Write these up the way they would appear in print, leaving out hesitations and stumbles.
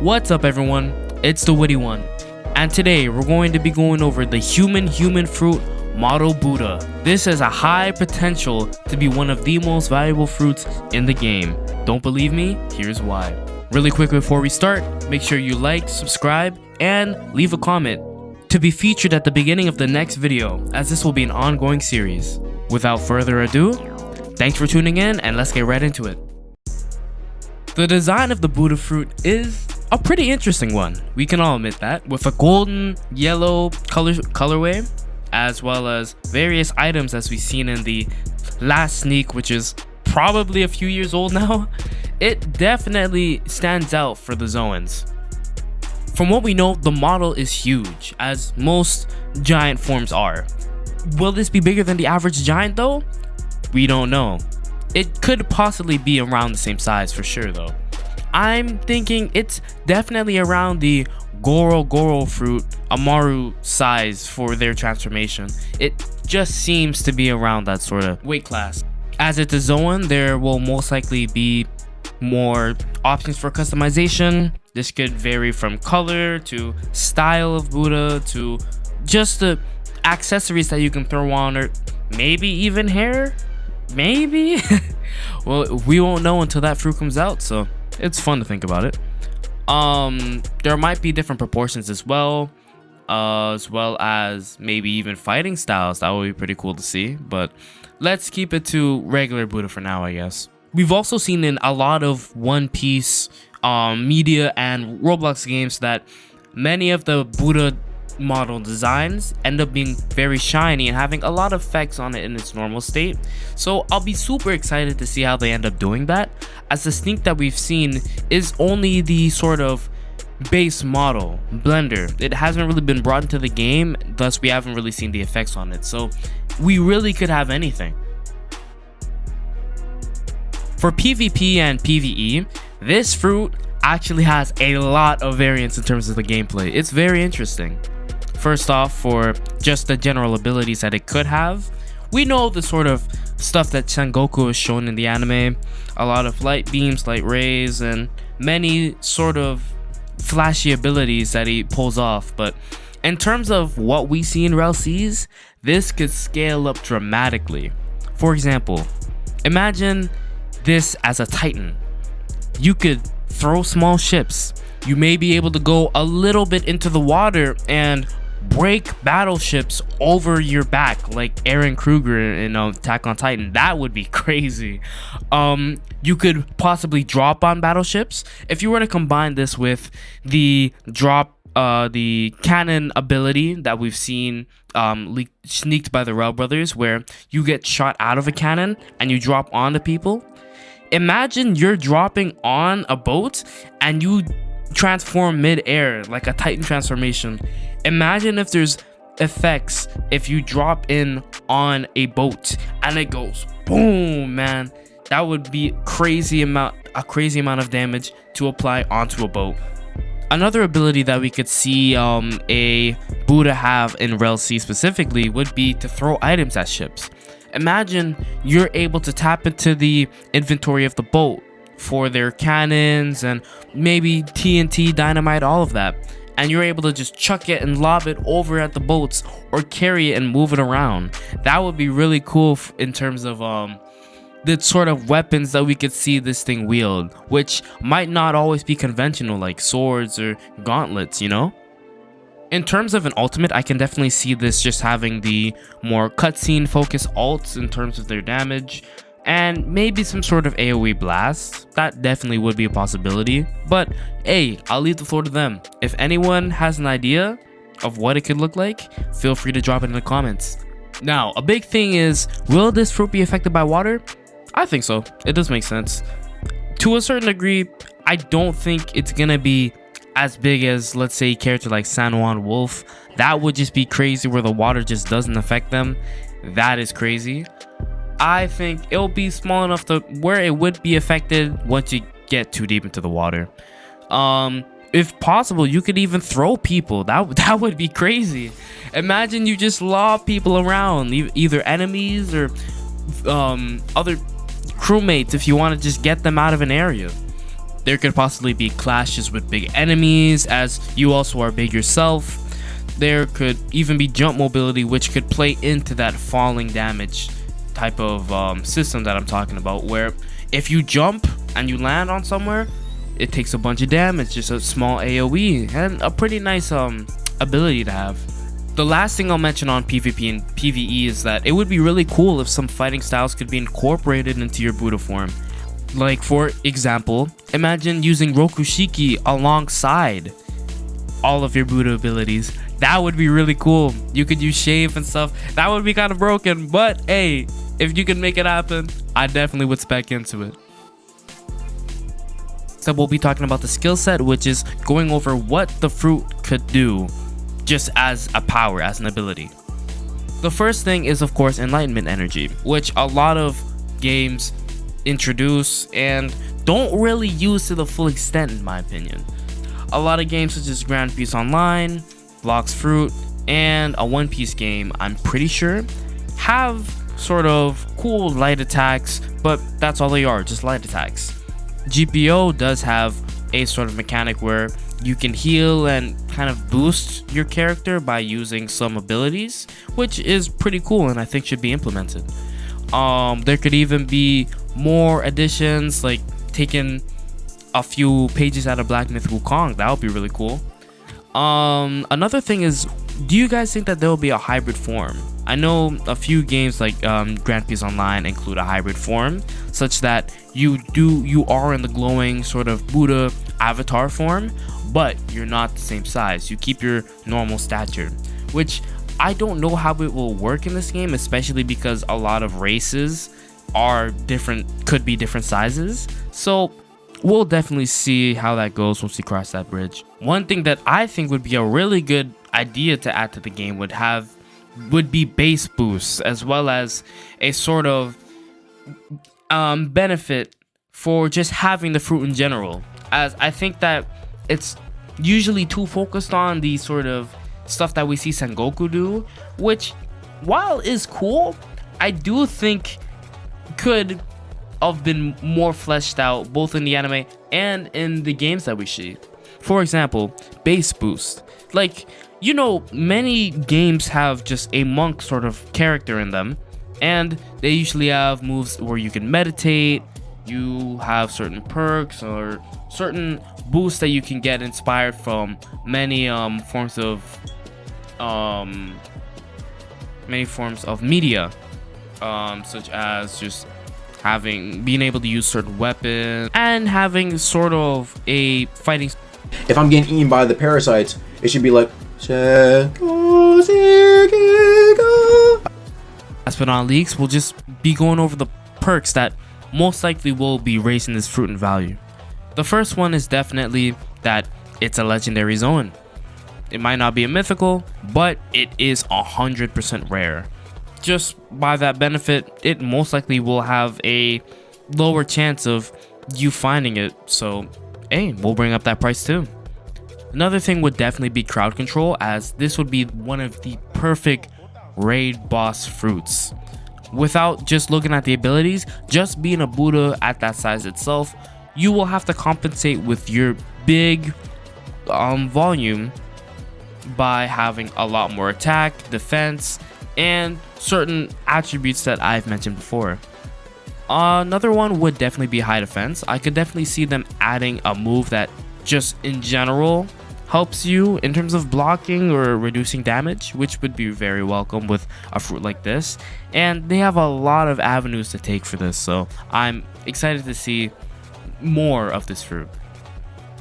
What's up everyone, it's the Witty One, and today we're going to be going over the human fruit model Buddha. This has a high potential to be one of the most valuable fruits in the game. Don't believe me? Here's why. Really quick before we start, make sure you like, subscribe, and leave a comment to be featured at the beginning of the next video, as this will be an ongoing series. Without further ado, thanks for tuning in and let's get right into it. The design of the Buddha fruit is a pretty interesting one, we can all admit that, with a golden yellow colorway, as well as various items as we've seen in the last sneak, which is probably a few years old now. It definitely stands out for the Zoans. From what we know, the model is huge, as most giant forms are. Will this be bigger than the average giant though? We don't know. It could possibly be around the same size for sure though. I'm thinking it's definitely around the Goro fruit Amaru size for their transformation. It just seems to be around that sort of weight class. As it's a Zoan, there will most likely be more options for customization. This could vary from color to style of Buddha to just the accessories that you can throw on, or maybe even hair, maybe. Well, we won't know until that fruit comes out, so it's fun to think about it. There might be different proportions as well as maybe even fighting styles. That would be pretty cool to see, but let's keep it to regular Buddha for now, I guess. We've also seen in a lot of One Piece media and Roblox games that many of the Buddha model designs end up being very shiny and having a lot of effects on it in its normal state. So I'll be super excited to see how they end up doing that, as the sneak that we've seen is only the sort of base model blender. It hasn't really been brought into the game, thus we haven't really seen the effects on it, so we really could have anything. For PvP and PvE, this fruit actually has a lot of variance in terms of the gameplay. It's very interesting. First off, for just the general abilities that it could have, we know the sort of stuff that Sengoku has shown in the anime, a lot of light beams, light rays, and many sort of flashy abilities that he pulls off. But in terms of what we see in Rell sees, this could scale up dramatically. For example, imagine this as a Titan. You could throw small ships. You may be able to go a little bit into the water and break battleships over your back, like Eren Kruger in Attack on Titan. That would be crazy. You could possibly drop on battleships. If you were to combine this with the the cannon ability that we've seen sneaked by the Rell brothers, where you get shot out of a cannon and you drop onto people. Imagine you're dropping on a boat and you transform mid-air like a Titan transformation. Imagine if there's effects if you drop in on a boat and it goes boom, man. That would be a crazy amount of damage to apply onto a boat. Another ability that we could see a Buddha have in Rell C specifically would be to throw items at ships. Imagine you're able to tap into the inventory of the boat for their cannons and maybe TNT, dynamite, all of that, and you're able to just chuck it and lob it over at the boats or carry it and move it around. That would be really cool in terms of the sort of weapons that we could see this thing wield, which might not always be conventional, like swords or gauntlets, you know? In terms of an ultimate, I can definitely see this just having the more cutscene focused ults in terms of their damage, and maybe some sort of AoE blast. That definitely would be a possibility, but hey, I'll leave the floor to them. If anyone has an idea of what it could look like, feel free to drop it in the comments. Now, a big thing is, will this fruit be affected by water? I think so. It does make sense. To a certain degree, I don't think it's gonna be as big as, let's say, a character like San Juan Wolf. That would just be crazy, where the water just doesn't affect them. That is crazy. I think it'll be small enough to where it would be affected once you get too deep into the water. If possible, you could even throw people. That would be crazy. Imagine you just lob people around, either enemies or other crewmates, if you want to just get them out of an area. There could possibly be clashes with big enemies, as you also are big yourself. There could even be jump mobility, which could play into that falling damage type of system that I'm talking about, where if you jump and you land on somewhere, it takes a bunch of damage, just a small AoE, and a pretty nice ability to have. The last thing I'll mention on PvP and PvE is that it would be really cool if some fighting styles could be incorporated into your Buddha form. Like, for example, imagine using Rokushiki alongside all of your Buddha abilities. That would be really cool. You could use Shave and stuff. That would be kind of broken, but hey, if you can make it happen, I definitely would spec into it. So we'll be talking about the skill set, which is going over what the fruit could do just as a power, as an ability. The first thing is, of course, enlightenment energy, which a lot of games introduce and don't really use to the full extent, in my opinion. A lot of games such as Grand Peace Online, Blox Fruit, and a One Piece game, I'm pretty sure, have sort of cool light attacks, but that's all they are, just light attacks. GPO does have a sort of mechanic where you can heal and kind of boost your character by using some abilities, which is pretty cool and I think should be implemented. There could even be more additions, like taking a few pages out of Black Myth Wukong. That would be really cool. Another thing is, do you guys think that there will be a hybrid form? I know a few games like Grand Peace Online include a hybrid form, such that you are in the glowing sort of Buddha avatar form, but you're not the same size. You keep your normal stature, which I don't know how it will work in this game, especially because a lot of races are different, could be different sizes. So we'll definitely see how that goes once we cross that bridge. One thing that I think would be a really good idea to add to the game would be base boosts, as well as a sort of benefit for just having the fruit in general, as I think that it's usually too focused on the sort of stuff that we see Sengoku do, which, while is cool, I do think could have been more fleshed out both in the anime and in the games that we see. For example, base boost. Like, you know, many games have just a monk sort of character in them, and they usually have moves where you can meditate, you have certain perks or certain boosts that you can get inspired from many forms of media, such as just being able to use certain weapons and having sort of a fighting. If I'm getting eaten by the parasites, it should be like. Last but not least, we'll just be going over the perks that most likely will be raising this fruit in value. The first one is definitely that it's a legendary zone. It might not be a mythical, but it is 100% rare. Just by that benefit, it most likely will have a lower chance of you finding it, so hey, we'll bring up that price too. Another thing would definitely be crowd control, as this would be one of the perfect raid boss fruits. Without just looking at the abilities, just being a Buddha at that size itself, you will have to compensate with your big volume by having a lot more attack, defense, and certain attributes that I've mentioned before. Another one would definitely be high defense. I could definitely see them adding a move that just in general helps you in terms of blocking or reducing damage, which would be very welcome with a fruit like this. And they have a lot of avenues to take for this, so I'm excited to see more of this fruit.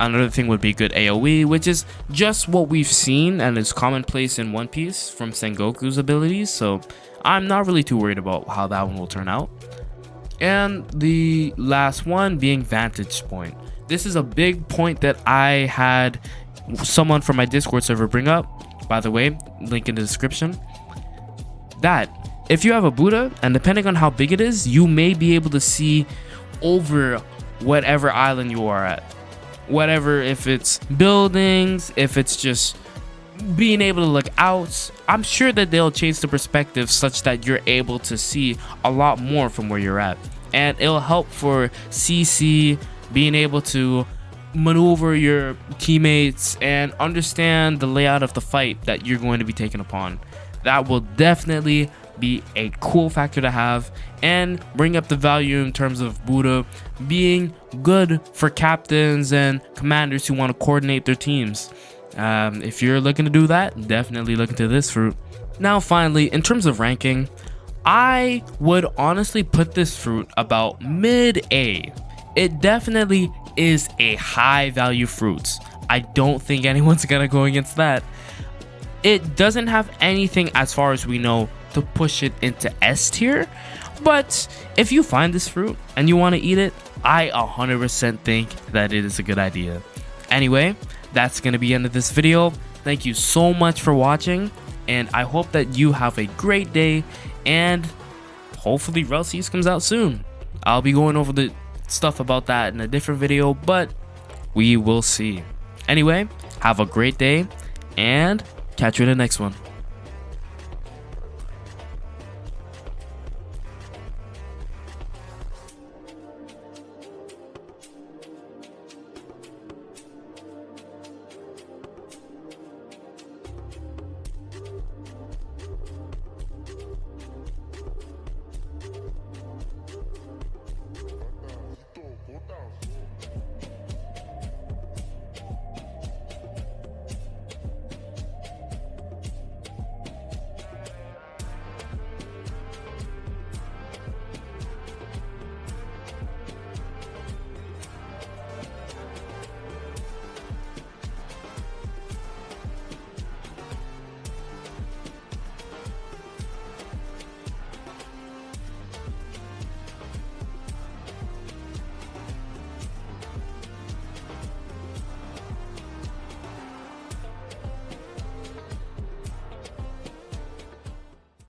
Another thing would be good AoE, which is just what we've seen and is commonplace in One Piece from Sengoku's abilities, so I'm not really too worried about how that one will turn out. And the last one being vantage point. This is a big point that I had someone from my Discord server bring up. By the way, link in the description. That if you have a Buddha, and depending on how big it is, you may be able to see over whatever island you are at. Whatever, if it's buildings, if it's just being able to look out, I'm sure that they'll change the perspective such that you're able to see a lot more from where you're at. And it'll help for CC being able to maneuver your teammates and understand the layout of the fight that you're going to be taken upon. That will definitely be a cool factor to have and bring up the value in terms of Buddha being good for captains and commanders who want to coordinate their teams. If you're looking to do that, definitely look into this fruit. Now finally, in terms of ranking, I would honestly put this fruit about mid-A. It definitely is a high value fruit. I don't think anyone's gonna go against that. It doesn't have anything, as far as we know, to push it into S tier, but if you find this fruit and you want to eat it, I 100% think that it is a good idea. Anyway, that's gonna be the end of this video. Thank you so much for watching, and I hope that you have a great day, and hopefully Rell Seas comes out soon. I'll be going over the stuff about that in a different video, but we will see. Anyway, have a great day, and catch you in the next one.